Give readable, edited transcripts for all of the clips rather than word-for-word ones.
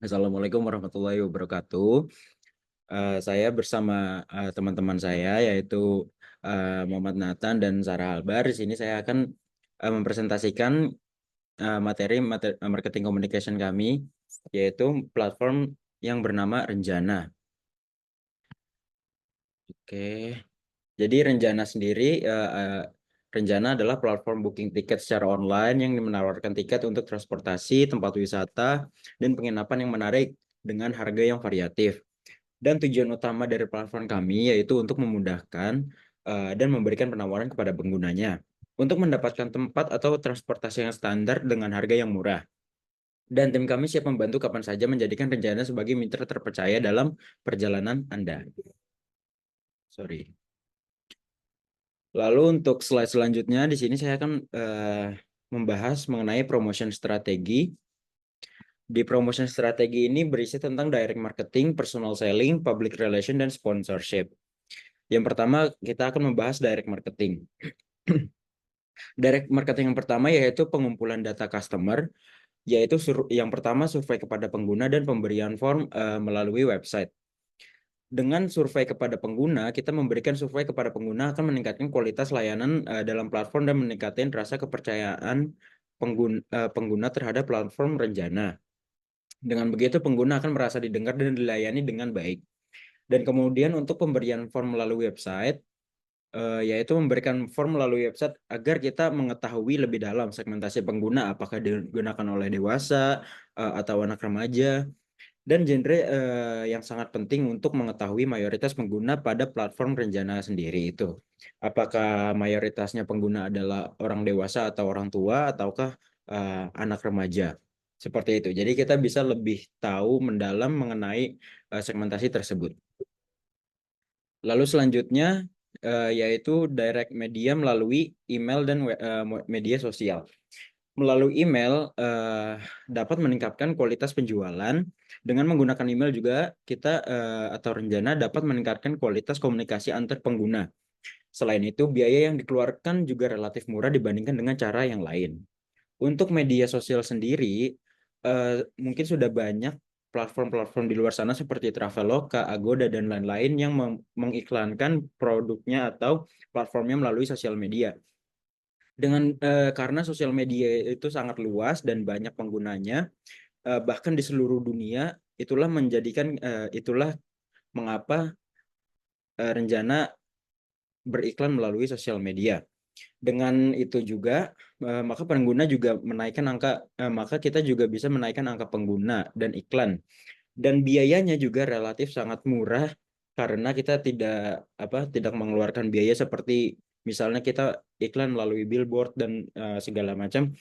Assalamualaikum warahmatullahi wabarakatuh. Saya bersama teman-teman saya yaitu Muhammad Nathan dan Sarah Albar. Di sini saya akan mempresentasikan materi marketing communication kami, yaitu platform yang bernama Renjana. Oke, jadi Renjana sendiri, Renjana adalah platform booking tiket secara online yang menawarkan tiket untuk transportasi, tempat wisata, dan penginapan yang menarik dengan harga yang variatif. Dan tujuan utama dari platform kami yaitu untuk memudahkan dan memberikan penawaran kepada penggunanya untuk mendapatkan tempat atau transportasi yang standar dengan harga yang murah. Dan tim kami siap membantu kapan saja menjadikan rencana sebagai mitra terpercaya dalam perjalanan Anda. Sorry. Lalu untuk slide selanjutnya di sini saya akan membahas mengenai promotion strategi. Di promotion strategi ini berisi tentang direct marketing, personal selling, public relation, dan sponsorship. Yang pertama, kita akan membahas direct marketing. Direct marketing yang pertama yaitu pengumpulan data customer, yaitu yang pertama survei kepada pengguna dan pemberian form melalui website. Dengan survei kepada pengguna, kita memberikan survei kepada pengguna akan meningkatkan kualitas layanan dalam platform dan meningkatkan rasa kepercayaan pengguna terhadap platform Renjana. Dengan begitu, pengguna akan merasa didengar dan dilayani dengan baik. Dan kemudian untuk pemberian form melalui website, yaitu memberikan form melalui website agar kita mengetahui lebih dalam segmentasi pengguna, apakah digunakan oleh dewasa atau anak remaja, dan genre yang sangat penting untuk mengetahui mayoritas pengguna pada platform Renjana sendiri itu. Apakah mayoritasnya pengguna adalah orang dewasa atau orang tua, ataukah anak remaja. Seperti itu. Jadi kita bisa lebih tahu mendalam mengenai segmentasi tersebut. Lalu selanjutnya yaitu direct media melalui email dan media sosial. Melalui email dapat meningkatkan kualitas penjualan. Dengan menggunakan email juga kita atau Renjana dapat meningkatkan kualitas komunikasi antar pengguna. Selain itu, biaya yang dikeluarkan juga relatif murah dibandingkan dengan cara yang lain. Untuk media sosial sendiri, mungkin sudah banyak platform-platform di luar sana seperti Traveloka, Agoda, dan lain-lain yang mengiklankan produknya atau platformnya melalui sosial media. Karena sosial media itu sangat luas dan banyak penggunanya, bahkan di seluruh dunia, itulah mengapa Renjana beriklan melalui sosial media. Dengan itu juga, maka kita juga bisa menaikkan angka pengguna dan iklan. Dan biayanya juga relatif sangat murah karena kita tidak mengeluarkan biaya seperti misalnya kita iklan melalui billboard dan segala macam.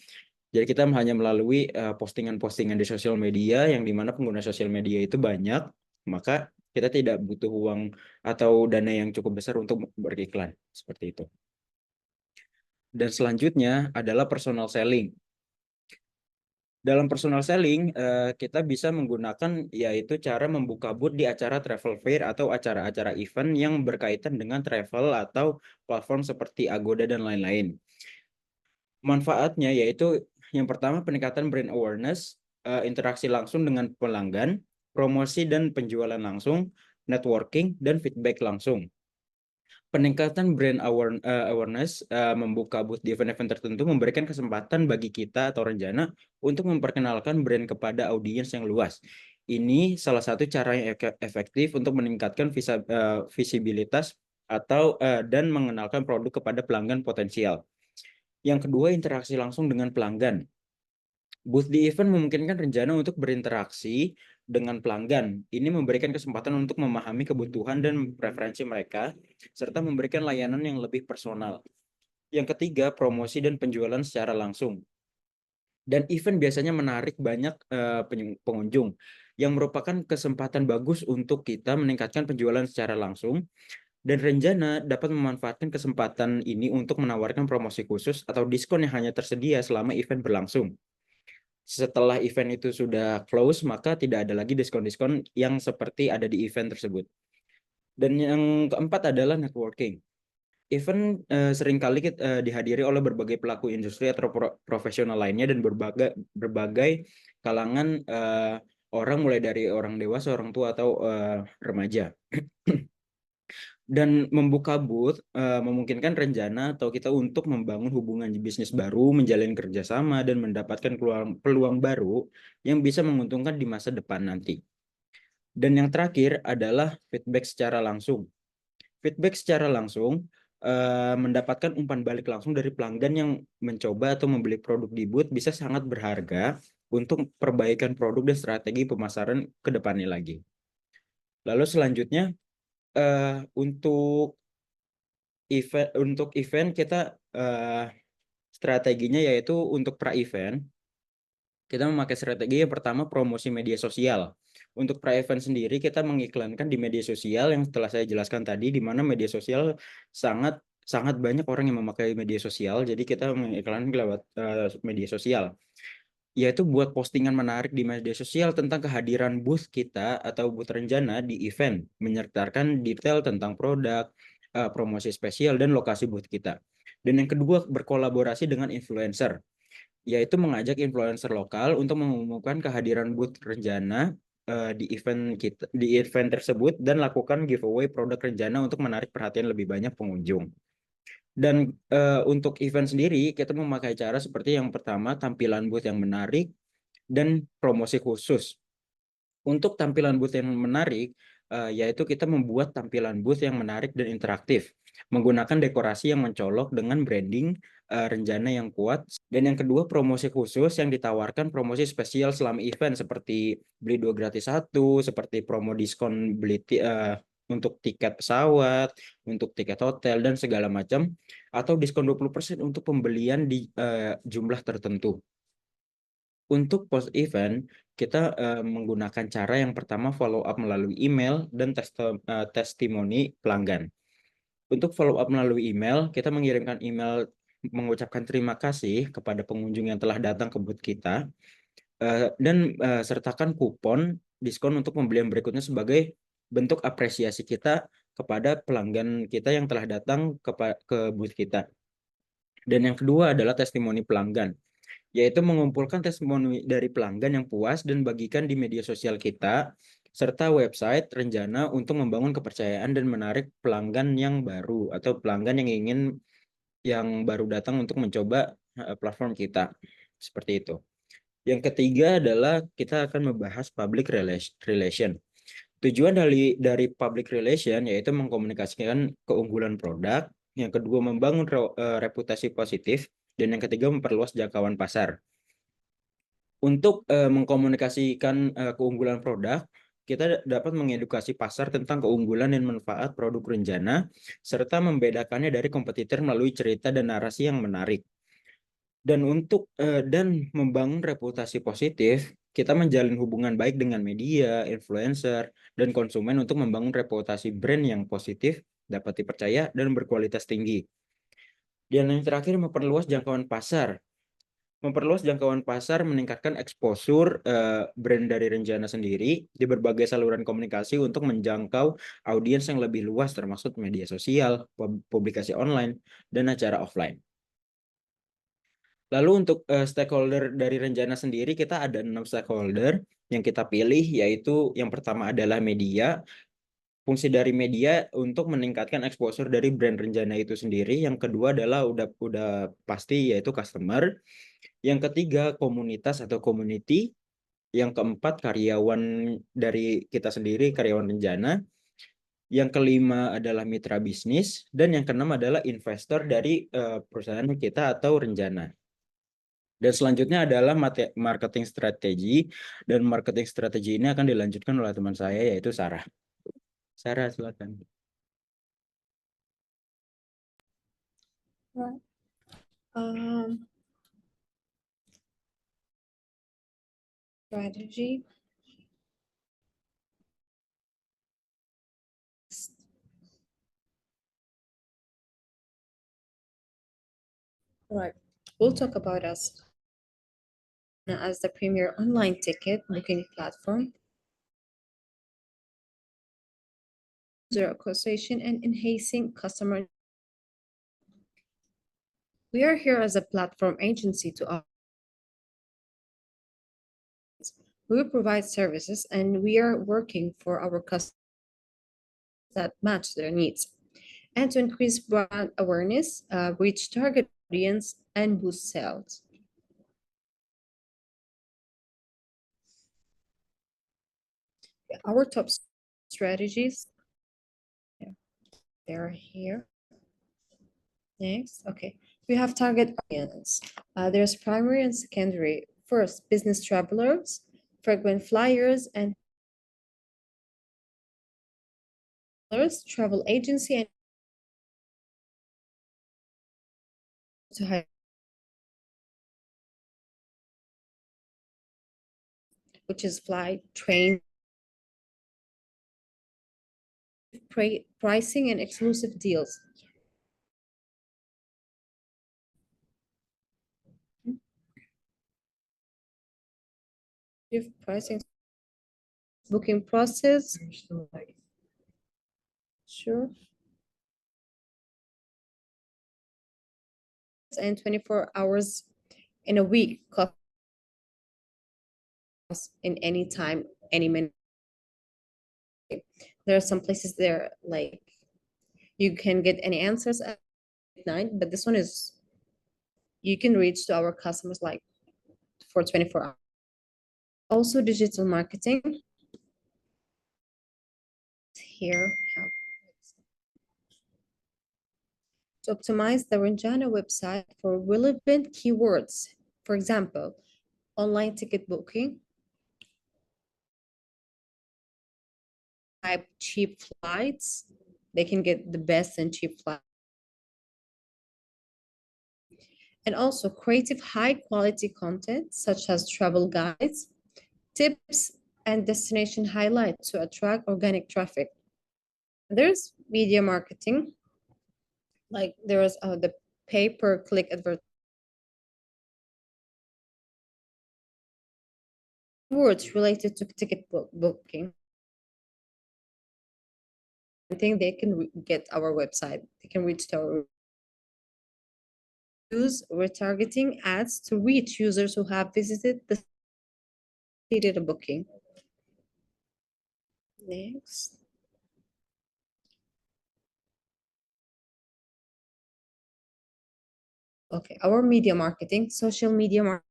Jadi kita hanya melalui postingan-postingan di sosial media yang dimana pengguna sosial media itu banyak, maka kita tidak butuh uang atau dana yang cukup besar untuk beriklan seperti itu. Dan selanjutnya adalah personal selling. Dalam personal selling, kita bisa menggunakan yaitu cara membuka booth di acara travel fair atau acara-acara event yang berkaitan dengan travel atau platform seperti Agoda dan lain-lain. Manfaatnya yaitu yang pertama peningkatan brand awareness, interaksi langsung dengan pelanggan, promosi dan penjualan langsung, networking, dan feedback langsung. Peningkatan brand awareness membuka booth di event-event tertentu memberikan kesempatan bagi kita atau Renjana untuk memperkenalkan brand kepada audiens yang luas. Ini salah satu cara yang efektif untuk meningkatkan visibilitas dan mengenalkan produk kepada pelanggan potensial. Yang kedua, interaksi langsung dengan pelanggan. Booth di event memungkinkan Renjana untuk berinteraksi dengan pelanggan. Ini memberikan kesempatan untuk memahami kebutuhan dan preferensi mereka, serta memberikan layanan yang lebih personal. Yang ketiga, promosi dan penjualan secara langsung. Dan event biasanya menarik banyak pengunjung, yang merupakan kesempatan bagus untuk kita meningkatkan penjualan secara langsung. Dan Renjana dapat memanfaatkan kesempatan ini untuk menawarkan promosi khusus atau diskon yang hanya tersedia selama event berlangsung. Setelah event itu sudah close, maka tidak ada lagi diskon-diskon yang seperti ada di event tersebut. Dan yang keempat adalah networking. Event seringkali dihadiri oleh berbagai pelaku industri atau profesional lainnya dan berbagai kalangan orang mulai dari orang dewasa, orang tua atau remaja. Dan membuka booth memungkinkan rencana atau kita untuk membangun hubungan bisnis baru, menjalin kerjasama, dan mendapatkan peluang baru yang bisa menguntungkan di masa depan nanti. Dan yang terakhir adalah feedback secara langsung. Feedback secara langsung mendapatkan umpan balik langsung dari pelanggan yang mencoba atau membeli produk di booth bisa sangat berharga untuk perbaikan produk dan strategi pemasaran ke depannya lagi. Lalu selanjutnya untuk event kita strateginya yaitu untuk pra-event kita memakai strategi yang pertama promosi media sosial. Untuk pra-event sendiri kita mengiklankan di media sosial yang telah saya jelaskan tadi, di mana media sosial sangat sangat banyak orang yang memakai media sosial, jadi kita mengiklankan lewat media sosial, yaitu buat postingan menarik di media sosial tentang kehadiran booth kita atau booth rencana di event, menyertakan detail tentang produk, promosi spesial, dan lokasi booth kita. Dan yang kedua, berkolaborasi dengan influencer, yaitu mengajak influencer lokal untuk mengumumkan kehadiran booth rencana di event tersebut dan lakukan giveaway produk rencana untuk menarik perhatian lebih banyak pengunjung. Dan untuk event sendiri kita memakai cara seperti yang pertama, tampilan booth yang menarik dan promosi khusus. Untuk tampilan booth yang menarik, yaitu kita membuat tampilan booth yang menarik dan interaktif, menggunakan dekorasi yang mencolok dengan branding rencana yang kuat. Dan yang kedua, promosi khusus yang ditawarkan promosi spesial selama event seperti beli 2 gratis 1, seperti promo diskon untuk tiket pesawat, untuk tiket hotel, dan segala macam, atau diskon 20% untuk pembelian di jumlah tertentu. Untuk post event, kita menggunakan cara yang pertama follow up melalui email dan testimoni pelanggan. Untuk follow up melalui email, kita mengirimkan email mengucapkan terima kasih kepada pengunjung yang telah datang ke booth kita, dan sertakan kupon diskon untuk pembelian berikutnya sebagai bentuk apresiasi kita kepada pelanggan kita yang telah datang ke booth kita. Dan yang kedua adalah testimoni pelanggan, yaitu mengumpulkan testimoni dari pelanggan yang puas dan bagikan di media sosial kita, serta website rencana untuk membangun kepercayaan dan menarik pelanggan yang baru atau pelanggan yang baru datang untuk mencoba platform kita. Seperti itu. Yang ketiga adalah kita akan membahas public relation. Tujuan dari public relation yaitu mengkomunikasikan keunggulan produk, yang kedua membangun reputasi positif, dan yang ketiga memperluas jangkauan pasar. Untuk mengkomunikasikan keunggulan produk, kita dapat mengedukasi pasar tentang keunggulan dan manfaat produk rencana, serta membedakannya dari kompetitor melalui cerita dan narasi yang menarik. Dan membangun reputasi positif, kita menjalin hubungan baik dengan media, influencer, dan konsumen untuk membangun reputasi brand yang positif, dapat dipercaya, dan berkualitas tinggi. Dan yang terakhir, memperluas jangkauan pasar. Memperluas jangkauan pasar meningkatkan exposure brand dari rencana sendiri di berbagai saluran komunikasi untuk menjangkau audiens yang lebih luas, termasuk media sosial, publikasi online, dan acara offline. Lalu untuk stakeholder dari rencana sendiri, kita ada 6 stakeholder yang kita pilih, yaitu yang pertama adalah media. Fungsi dari media untuk meningkatkan exposure dari brand rencana itu sendiri. Yang kedua adalah udah pasti yaitu customer. Yang ketiga komunitas atau community. Yang keempat karyawan dari kita sendiri, karyawan rencana. Yang kelima adalah mitra bisnis, dan yang keenam adalah investor dari perusahaan kita atau rencana. Dan selanjutnya adalah marketing strategi, dan marketing strategi ini akan dilanjutkan oleh teman saya yaitu Sarah. Sarah, silakan. Strategy. Right. We'll talk about us as the premier online ticket booking platform, user acquisition, and enhancing customer. We are here as a platform agency to We provide services and we are working for our customers that match their needs and to increase brand awareness, reach target audience, and boost sales. Our top strategies, they're here. Next, okay. We have target audience. There's primary and secondary. First, business travelers, frequent flyers, and travel agency, and to hire, which is flight, train, pricing, and exclusive deals. Pricing, booking process. Sure. And 24 hours in a week cost in any time, any minute. There are some places there like you can get any answers at night, but this one is you can reach to our customers like for 24 hours. Also digital marketing. Here to optimize the Ranjana website for relevant keywords. For example, online ticket booking, type cheap flights. They can get the best and cheap flights. And also creative high quality content such as travel guides, tips, and destination highlights to attract organic traffic. There's media marketing, like there's the pay-per-click advert. Words related to ticket booking. I think they can get our website. They can reach our use retargeting ads to reach users who have visited the completed a booking. Next. Okay, our media marketing, social media marketing,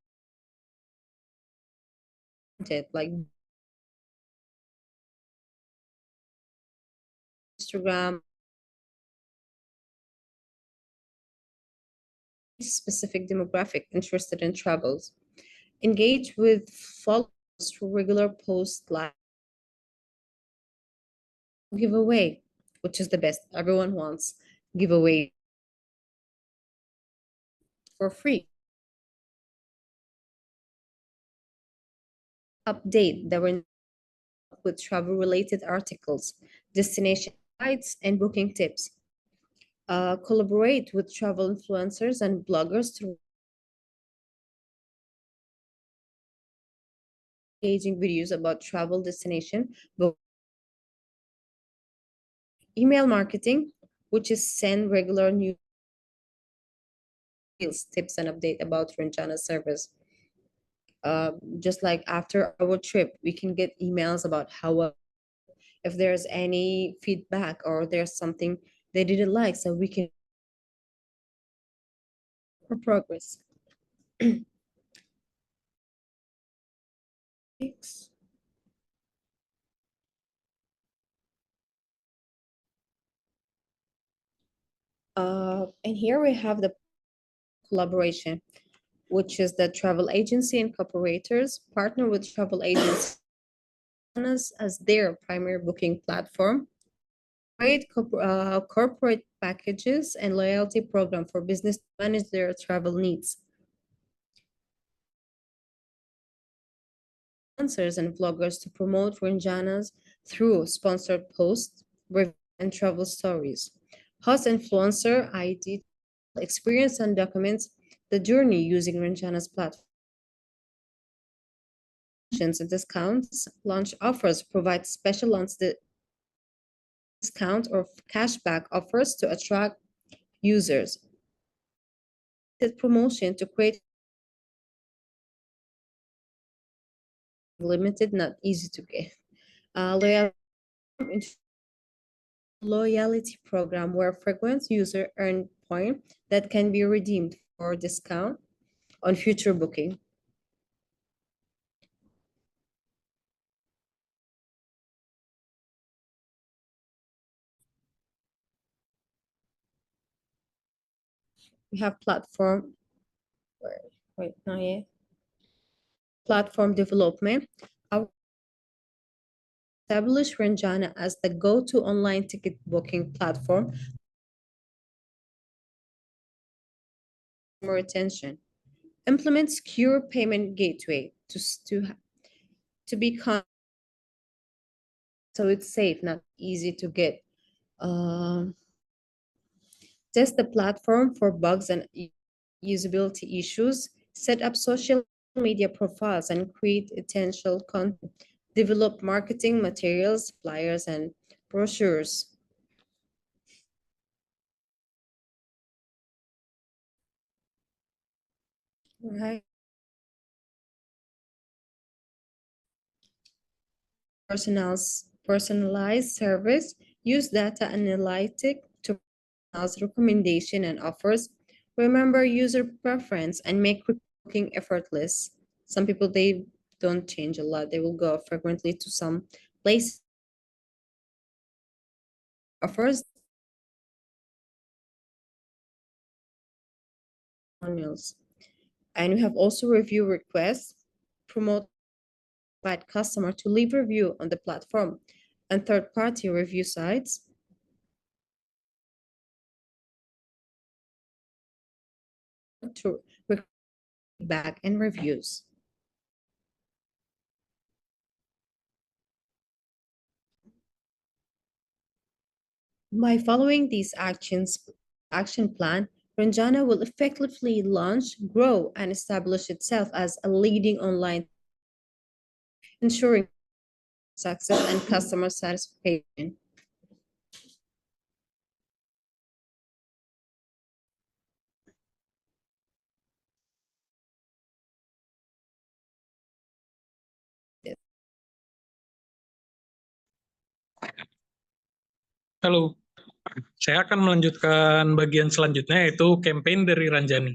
like Instagram, specific demographic interested in travels. Engage with followers through regular posts, like giveaway, which is the best. Everyone wants giveaway for free. Update the with travel-related articles, destination guides, and booking tips. Collaborate with travel influencers and bloggers to engaging videos about travel destination. Email marketing, which is send regular news, tips, and update about Ranjana service. Just like after our trip, we can get emails about how if there's any feedback or there's something they didn't like, so we can for progress. Thanks. And here we have the collaboration, which is the travel agency and operators partner with travel agents as their primary booking platform. Create corporate packages and loyalty program for business to manage their travel needs. Influencers and vloggers to promote Ranjanas through sponsored posts, and travel stories. Host influencer ID experience and documents the journey using Ranjana's platform. And discounts, launch offers provide special launch discount or cashback offers to attract users. The promotion to create limited, not easy to get. Loyalty program where frequent user earn point that can be redeemed for discount on future booking. We have platform platform development. Our establish Ranjana as the go-to online ticket booking platform for retention. Implement secure payment gateway to become so it's safe, not easy to get. Test the platform for bugs and usability issues. Set up social media profiles and create essential content. Develop marketing materials, flyers, and brochures. Right. Personalized service. Use data analytic to personalize recommendation and offers. Remember user preference and make booking effortless. Some people, they don't change a lot. They will go frequently to some place offers. And we have also review requests, promote invite customer to leave review on the platform and third-party review sites. To feedback and reviews. By following these action plan, Ranjana will effectively launch, grow, and establish itself as a leading online, ensuring success and customer satisfaction. Halo, saya akan melanjutkan bagian selanjutnya yaitu campaign dari Ranjani.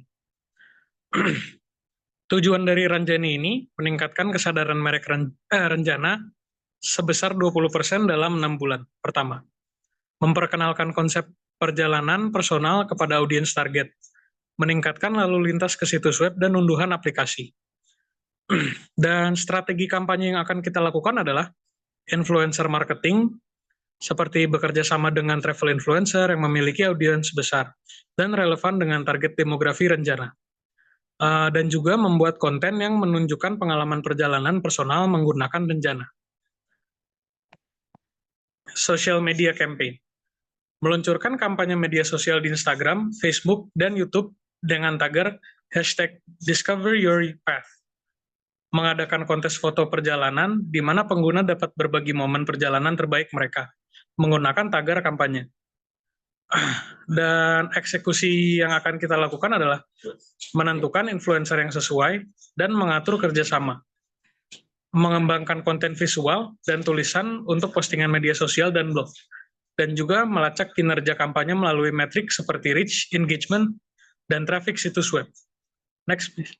Tujuan dari Ranjani ini meningkatkan kesadaran merek Ranjana sebesar 20% dalam 6 bulan pertama. Memperkenalkan konsep perjalanan personal kepada audiens target. Meningkatkan lalu lintas ke situs web dan unduhan aplikasi. Dan strategi kampanye yang akan kita lakukan adalah influencer marketing, seperti bekerja sama dengan travel influencer yang memiliki audiens besar dan relevan dengan target demografi Ranjana. Dan juga membuat konten yang menunjukkan pengalaman perjalanan personal menggunakan Ranjana. Social media campaign. Meluncurkan kampanye media sosial di Instagram, Facebook, dan YouTube dengan tagar #DiscoverYourPath. Mengadakan kontes foto perjalanan di mana pengguna dapat berbagi momen perjalanan terbaik mereka menggunakan tagar kampanye. Dan eksekusi yang akan kita lakukan adalah menentukan influencer yang sesuai dan mengatur kerjasama. Mengembangkan konten visual dan tulisan untuk postingan media sosial dan blog. Dan juga melacak kinerja kampanye melalui metrik seperti reach, engagement, dan traffic situs web. Next, please.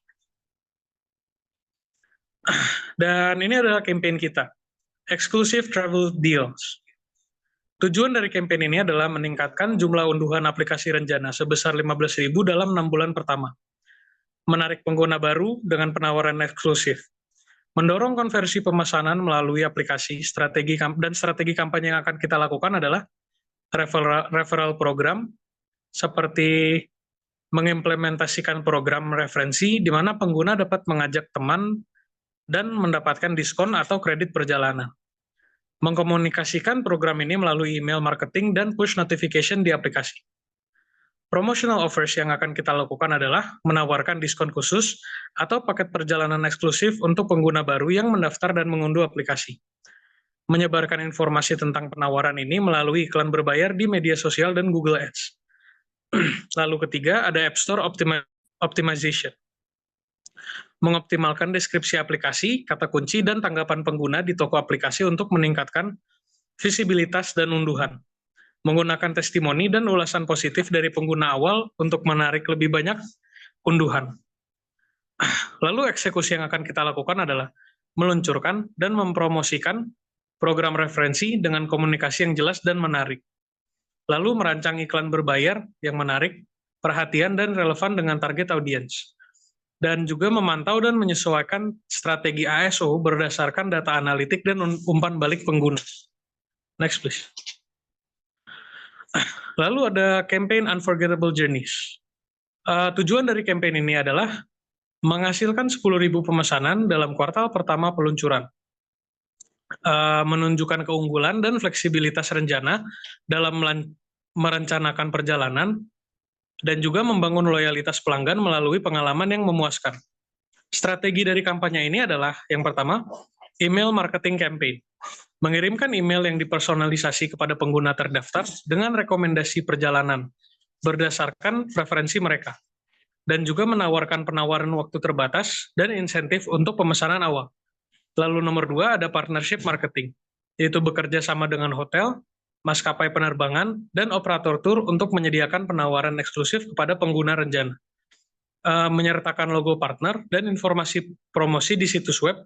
Dan ini adalah campaign kita. Exclusive Travel Deals. Tujuan dari campaign ini adalah meningkatkan jumlah unduhan aplikasi Ranjana sebesar 15.000 dalam 6 bulan pertama. Menarik pengguna baru dengan penawaran eksklusif. Mendorong konversi pemesanan melalui aplikasi, strategi kampanye yang akan kita lakukan adalah referral program, seperti mengimplementasikan program referensi di mana pengguna dapat mengajak teman dan mendapatkan diskon atau kredit perjalanan. Mengkomunikasikan program ini melalui email marketing dan push notification di aplikasi. Promotional offers yang akan kita lakukan adalah menawarkan diskon khusus atau paket perjalanan eksklusif untuk pengguna baru yang mendaftar dan mengunduh aplikasi. Menyebarkan informasi tentang penawaran ini melalui iklan berbayar di media sosial dan Google Ads. Lalu ketiga, ada App Store Optimization. mengoptimalkan deskripsi aplikasi, kata kunci, dan tanggapan pengguna di toko aplikasi untuk meningkatkan visibilitas dan unduhan. Menggunakan testimoni dan ulasan positif dari pengguna awal untuk menarik lebih banyak unduhan. Lalu eksekusi yang akan kita lakukan adalah meluncurkan dan mempromosikan program referensi dengan komunikasi yang jelas dan menarik. Lalu merancang iklan berbayar yang menarik, perhatian dan relevan dengan target audiens. Dan juga memantau dan menyesuaikan strategi ASO berdasarkan data analitik dan umpan balik pengguna. Next please. Lalu ada campaign Unforgettable Journeys. Tujuan dari campaign ini adalah menghasilkan 10.000 pemesanan dalam kuartal pertama peluncuran. Menunjukkan keunggulan dan fleksibilitas rencana dalam merencanakan perjalanan, dan juga membangun loyalitas pelanggan melalui pengalaman yang memuaskan. Strategi dari kampanye ini adalah, yang pertama, email marketing campaign. Mengirimkan email yang dipersonalisasi kepada pengguna terdaftar dengan rekomendasi perjalanan berdasarkan preferensi mereka. Dan juga menawarkan penawaran waktu terbatas dan insentif untuk pemesanan awal. Lalu nomor 2 ada partnership marketing, yaitu bekerja sama dengan hotel, maskapai penerbangan, dan operator tur untuk menyediakan penawaran eksklusif kepada pengguna rencana. Menyertakan logo partner dan informasi promosi di situs web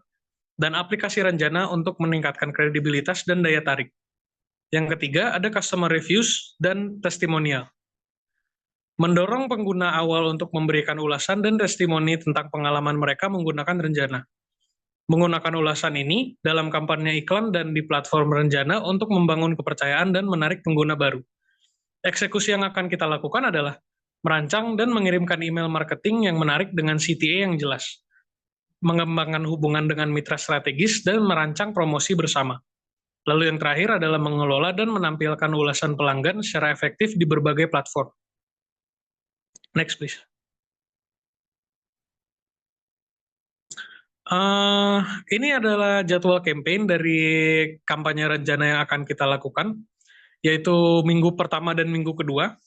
dan aplikasi rencana untuk meningkatkan kredibilitas dan daya tarik. Yang ketiga, ada customer reviews dan testimonial. Mendorong pengguna awal untuk memberikan ulasan dan testimoni tentang pengalaman mereka menggunakan rencana. Menggunakan ulasan ini dalam kampanye iklan dan di platform rencana untuk membangun kepercayaan dan menarik pengguna baru. Eksekusi yang akan kita lakukan adalah merancang dan mengirimkan email marketing yang menarik dengan CTA yang jelas, mengembangkan hubungan dengan mitra strategis, dan merancang promosi bersama. Lalu yang terakhir adalah mengelola dan menampilkan ulasan pelanggan secara efektif di berbagai platform. Next, please. Ini adalah jadwal campaign dari kampanye rencana yang akan kita lakukan, yaitu minggu pertama dan minggu kedua.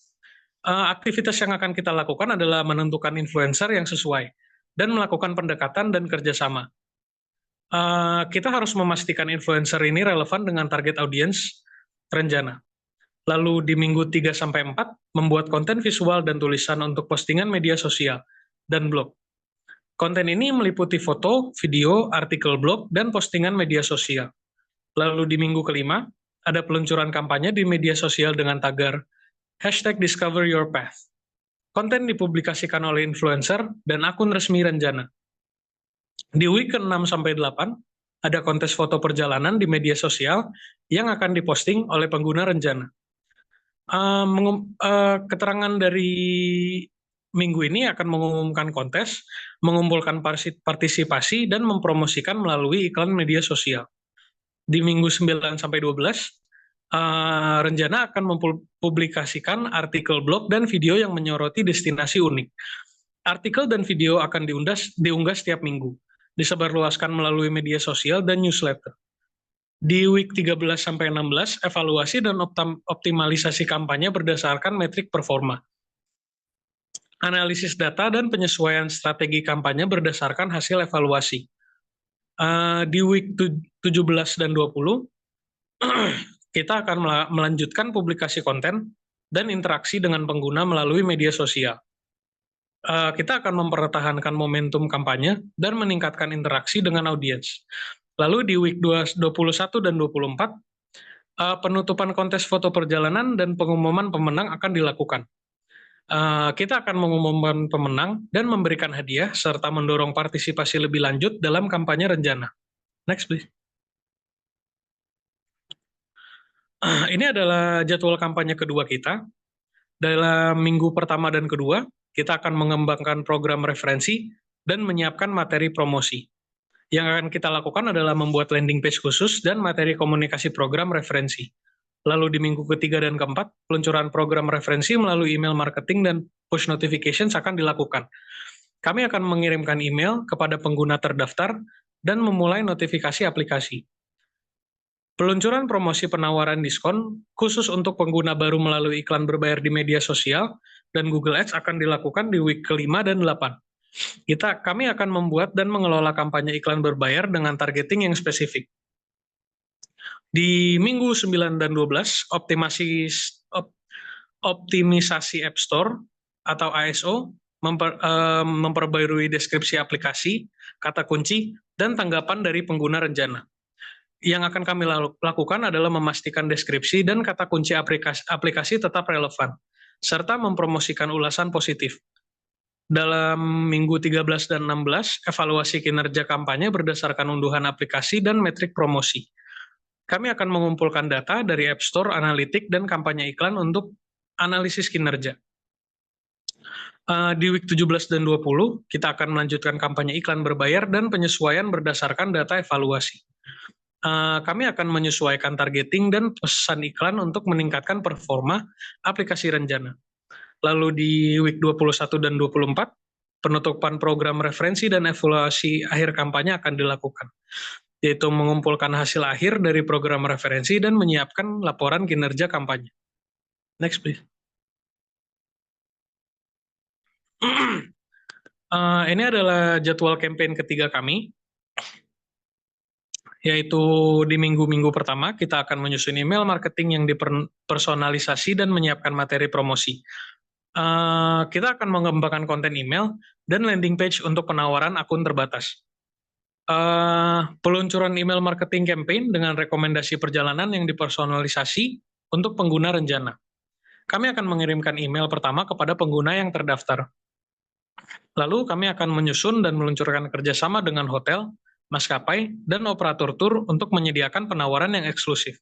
Aktivitas yang akan kita lakukan adalah menentukan influencer yang sesuai dan melakukan pendekatan dan kerjasama. Kita harus memastikan influencer ini relevan dengan target audiens rencana. Lalu di minggu 3-4, membuat konten visual dan tulisan untuk postingan media sosial dan blog. Konten ini meliputi foto, video, artikel blog, dan postingan media sosial. Lalu di minggu kelima, ada peluncuran kampanye di media sosial dengan tagar #DiscoverYourPath. Konten dipublikasikan oleh influencer dan akun resmi rencana. Di week ke-6-8, ada kontes foto perjalanan di media sosial yang akan diposting oleh pengguna rencana. Keterangan dari minggu ini akan mengumumkan kontes, mengumpulkan partisipasi, dan mempromosikan melalui iklan media sosial. Di minggu 9-12, rencana akan mempublikasikan artikel blog dan video yang menyoroti destinasi unik. Artikel dan video akan diunggah setiap minggu, disebarluaskan melalui media sosial dan newsletter. Di week 13-16, evaluasi dan optimalisasi kampanye berdasarkan metrik performa. Analisis data dan penyesuaian strategi kampanye berdasarkan hasil evaluasi. Di week 17 dan 20, kita akan melanjutkan publikasi konten dan interaksi dengan pengguna melalui media sosial. Kita akan mempertahankan momentum kampanye dan meningkatkan interaksi dengan audiens. Lalu di week 21 dan 24, penutupan kontes foto perjalanan dan pengumuman pemenang akan dilakukan. Kita akan mengumumkan pemenang dan memberikan hadiah serta mendorong partisipasi lebih lanjut dalam kampanye rencana. Next, please. Ini adalah jadwal kampanye kedua kita. Dalam minggu pertama dan kedua, kita akan mengembangkan program referensi dan menyiapkan materi promosi. Yang akan kita lakukan adalah membuat landing page khusus dan materi komunikasi program referensi. Lalu di minggu ketiga dan keempat, peluncuran program referensi melalui email marketing dan push notifications akan dilakukan. Kami akan mengirimkan email kepada pengguna terdaftar dan memulai notifikasi aplikasi. Peluncuran promosi penawaran diskon khusus untuk pengguna baru melalui iklan berbayar di media sosial dan Google Ads akan dilakukan di week ke-5 dan 8. Kami akan membuat dan mengelola kampanye iklan berbayar dengan targeting yang spesifik. Di minggu 9 dan 12, optimisasi App Store atau ISO memperbarui deskripsi aplikasi, kata kunci, dan tanggapan dari pengguna rencana. Yang akan kami lakukan adalah memastikan deskripsi dan kata kunci aplikasi tetap relevan, serta mempromosikan ulasan positif. Dalam minggu 13 dan 16, evaluasi kinerja kampanye berdasarkan unduhan aplikasi dan metrik promosi. Kami akan mengumpulkan data dari App Store, analitik, dan kampanye iklan untuk analisis kinerja. Di week 17 dan 20, kita akan melanjutkan kampanye iklan berbayar dan penyesuaian berdasarkan data evaluasi. Kami akan menyesuaikan targeting dan pesan iklan untuk meningkatkan performa aplikasi rencana. Lalu di week 21 dan 24, penutupan program referensi dan evaluasi akhir kampanye akan dilakukan, yaitu mengumpulkan hasil akhir dari program referensi dan menyiapkan laporan kinerja kampanye. Next, please. Ini adalah jadwal campaign ketiga kami, yaitu di minggu-minggu pertama kita akan menyusun email marketing yang dipersonalisasi dan menyiapkan materi promosi. Kita akan mengembangkan konten email dan landing page untuk penawaran akun terbatas. Peluncuran email marketing campaign dengan rekomendasi perjalanan yang dipersonalisasi untuk pengguna rencana. Kami akan mengirimkan email pertama kepada pengguna yang terdaftar. Lalu kami akan menyusun dan meluncurkan kerjasama dengan hotel, maskapai, dan operator tur untuk menyediakan penawaran yang eksklusif.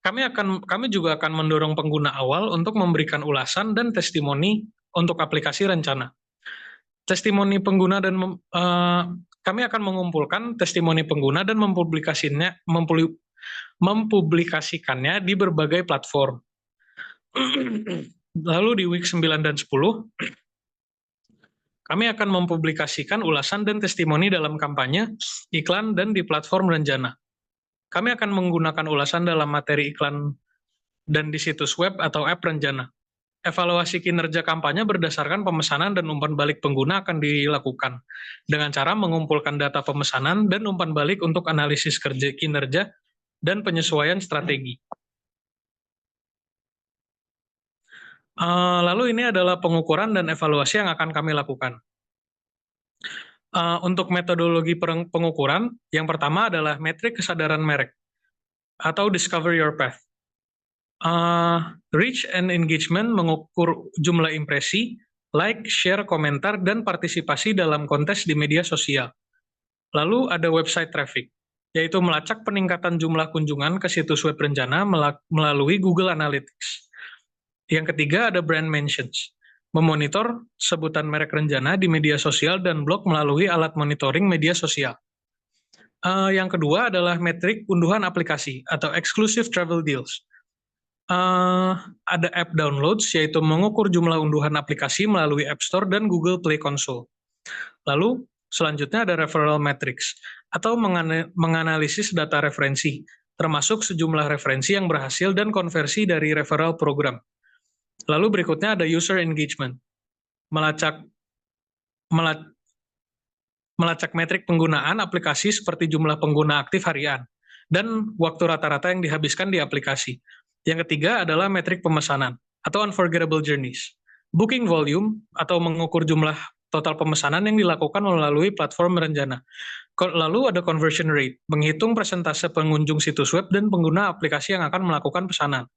Kami juga akan mendorong pengguna awal untuk memberikan ulasan dan testimoni untuk aplikasi rencana. Testimoni pengguna dan kami akan mengumpulkan testimoni pengguna dan mempublikasikannya di berbagai platform. Lalu di week 9 dan 10, kami akan mempublikasikan ulasan dan testimoni dalam kampanye, iklan, dan di platform rencana. Kami akan menggunakan ulasan dalam materi iklan dan di situs web atau app rencana. Evaluasi kinerja kampanye berdasarkan pemesanan dan umpan balik pengguna akan dilakukan dengan cara mengumpulkan data pemesanan dan umpan balik untuk analisis kinerja dan penyesuaian strategi. Lalu ini adalah pengukuran dan evaluasi yang akan kami lakukan. Untuk metodologi pengukuran, yang pertama adalah metrik kesadaran merek atau Discover Your Path. Reach and engagement mengukur jumlah impresi, like, share, komentar, dan partisipasi dalam kontes di media sosial. Lalu ada website traffic, yaitu melacak peningkatan jumlah kunjungan ke situs web rencana melalui Google Analytics. Yang ketiga ada brand mentions, memonitor sebutan merek rencana di media sosial dan blog melalui alat monitoring media sosial. Yang kedua adalah metrik unduhan aplikasi atau exclusive travel deals. Ada app downloads, yaitu mengukur jumlah unduhan aplikasi melalui App Store dan Google Play Console. Lalu selanjutnya ada referral metrics atau menganalisis data referensi, termasuk sejumlah referensi yang berhasil dan konversi dari referral program. Lalu berikutnya ada user engagement, melacak metrik penggunaan aplikasi seperti jumlah pengguna aktif harian dan waktu rata-rata yang dihabiskan di aplikasi. Yang ketiga adalah metrik pemesanan atau unforgettable journeys, booking volume atau mengukur jumlah total pemesanan yang dilakukan melalui platform rencana. Lalu ada conversion rate, menghitung persentase pengunjung situs web dan pengguna aplikasi yang akan melakukan pesanan.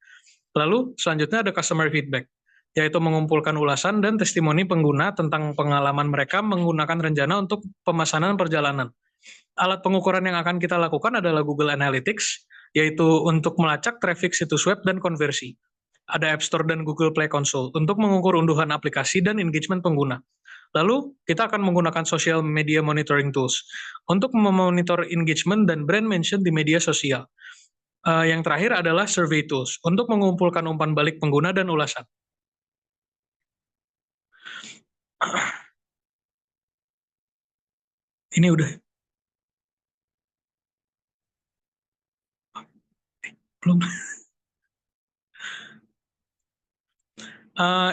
Lalu selanjutnya ada customer feedback, yaitu mengumpulkan ulasan dan testimoni pengguna tentang pengalaman mereka menggunakan rencana untuk pemesanan perjalanan. Alat pengukuran yang akan kita lakukan adalah Google Analytics, yaitu untuk melacak traffic situs web dan konversi. Ada App Store dan Google Play Console untuk mengukur unduhan aplikasi dan engagement pengguna. Lalu, kita akan menggunakan social media monitoring tools untuk memonitor engagement dan brand mention di media sosial. Yang terakhir adalah survey tools untuk mengumpulkan umpan balik pengguna dan ulasan. Ini udah. Belum.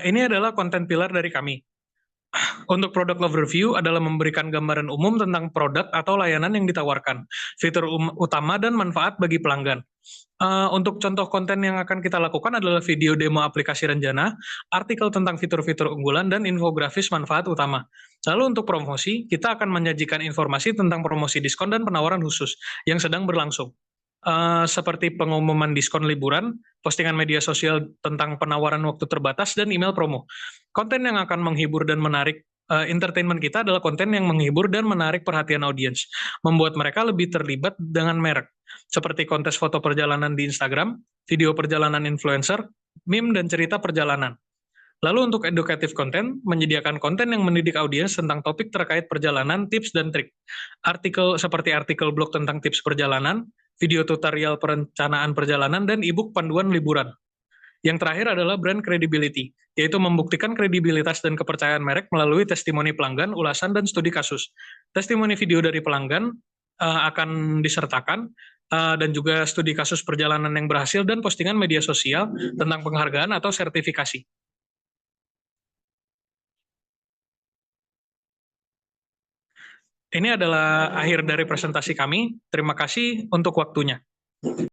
Ini adalah konten pilar dari kami. Untuk product overview adalah memberikan gambaran umum tentang produk atau layanan yang ditawarkan, fitur utama dan manfaat bagi pelanggan. Untuk contoh konten yang akan kita lakukan adalah video demo aplikasi Renjana, artikel tentang fitur-fitur unggulan, dan infografis manfaat utama. Lalu untuk promosi, kita akan menyajikan informasi tentang promosi diskon dan penawaran khusus yang sedang berlangsung. Seperti pengumuman diskon liburan, postingan media sosial tentang penawaran waktu terbatas, dan email promo. Konten yang akan menghibur dan menarik entertainment kita adalah konten yang menghibur dan menarik perhatian audiens, membuat mereka lebih terlibat dengan merek, seperti kontes foto perjalanan di Instagram, video perjalanan influencer, meme, dan cerita perjalanan. Lalu untuk educative content, menyediakan konten yang mendidik audiens tentang topik terkait perjalanan, tips, dan trik. Artikel seperti artikel blog tentang tips perjalanan, video tutorial perencanaan perjalanan, dan e-book panduan liburan. Yang terakhir adalah brand credibility, yaitu membuktikan kredibilitas dan kepercayaan merek melalui testimoni pelanggan, ulasan, dan studi kasus. Testimoni video dari pelanggan akan disertakan, dan juga studi kasus perjalanan yang berhasil, dan postingan media sosial tentang penghargaan atau sertifikasi. Ini adalah akhir dari presentasi kami. Terima kasih untuk waktunya.